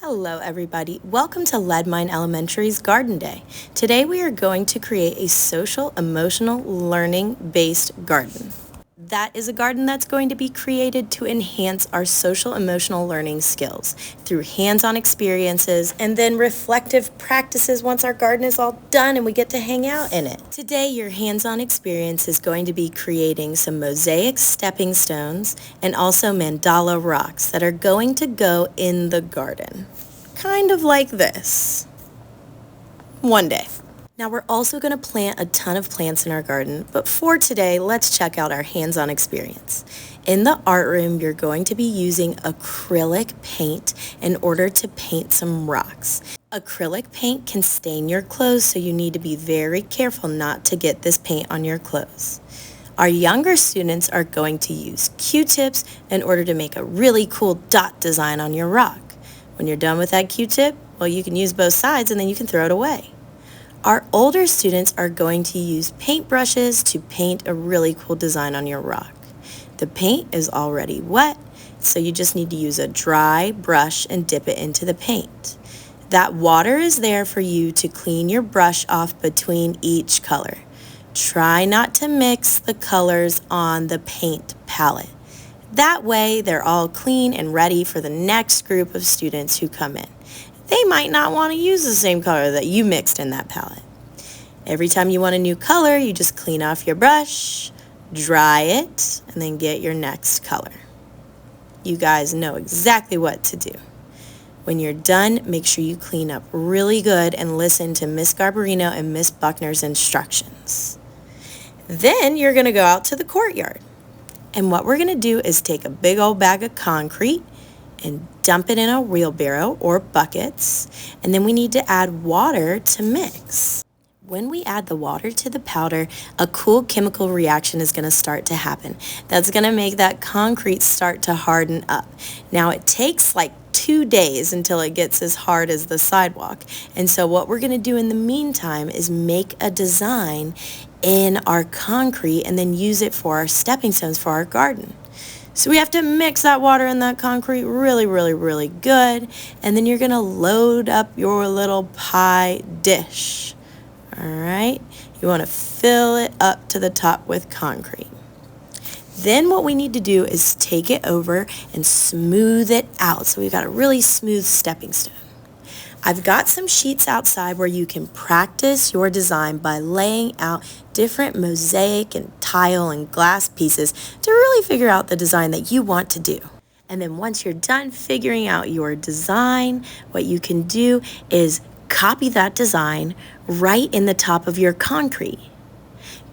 Hello everybody, welcome to Leadmine Elementary's Garden Day. Today we are going to create a social emotional learning based garden. That is a garden that's going to be created to enhance our social emotional learning skills through hands-on experiences and then reflective practices once our garden is all done and we get to hang out in it. Today your hands-on experience is going to be creating some mosaic stepping stones and also mandala rocks that are going to go in the garden. Kind of like this. One day. Now we're also going to plant a ton of plants in our garden, but for today, let's check out our hands-on experience. In the art room, you're going to be using acrylic paint in order to paint some rocks. Acrylic paint can stain your clothes, so you need to be very careful not to get this paint on your clothes. Our younger students are going to use Q-tips in order to make a really cool dot design on your rock. When you're done with that Q-tip, well, you can use both sides and then you can throw it away. Our older students are going to use paintbrushes to paint a really cool design on your rock. The paint is already wet, so you just need to use a dry brush and dip it into the paint. That water is there for you to clean your brush off between each color. Try not to mix the colors on the paint palette. That way, they're all clean and ready for the next group of students who come in. They might not want to use the same color that you mixed in that palette. Every time you want a new color, you just clean off your brush, dry it, and then get your next color. You guys know exactly what to do. When you're done, make sure you clean up really good and listen to Miss Garbarino and Miss Buckner's instructions. Then you're going to go out to the courtyard. And what we're going to do is take a big old bag of concrete and dump it in a wheelbarrow or buckets, and then we need to add water to mix. When we add the water to the powder, a cool chemical reaction is going to start to happen. That's going to make that concrete start to harden up. Now it takes like 2 days until it gets as hard as the sidewalk, and so what we're going to do in the meantime is make a design in our concrete and then use it for our stepping stones for our garden. So we have to mix that water and that concrete really good, and then you're going to load up your little pie dish. All right? You want to fill it up to the top with concrete. Then what we need to do is take it over and smooth it out. So we've got a really smooth stepping stone. I've got some sheets outside where you can practice your design by laying out different mosaic and tile and glass pieces to really figure out the design that you want to do. And then once you're done figuring out your design, what you can do is copy that design right in the top of your concrete.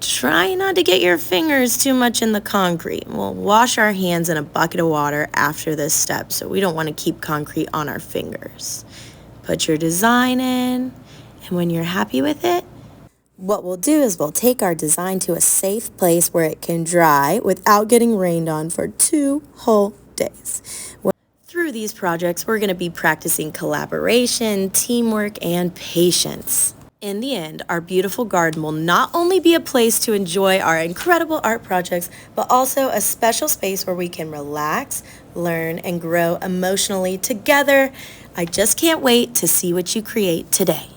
Try not to get your fingers too much in the concrete. We'll wash our hands in a bucket of water after this step, so we don't want to keep concrete on our fingers. Put your design in, and when you're happy with it, what we'll do is we'll take our design to a safe place where it can dry without getting rained on for 2 whole days. Through these projects, we're going to be practicing collaboration, teamwork, and patience. In the end, our beautiful garden will not only be a place to enjoy our incredible art projects, but also a special space where we can relax, learn, and grow emotionally together. I just can't wait to see what you create today.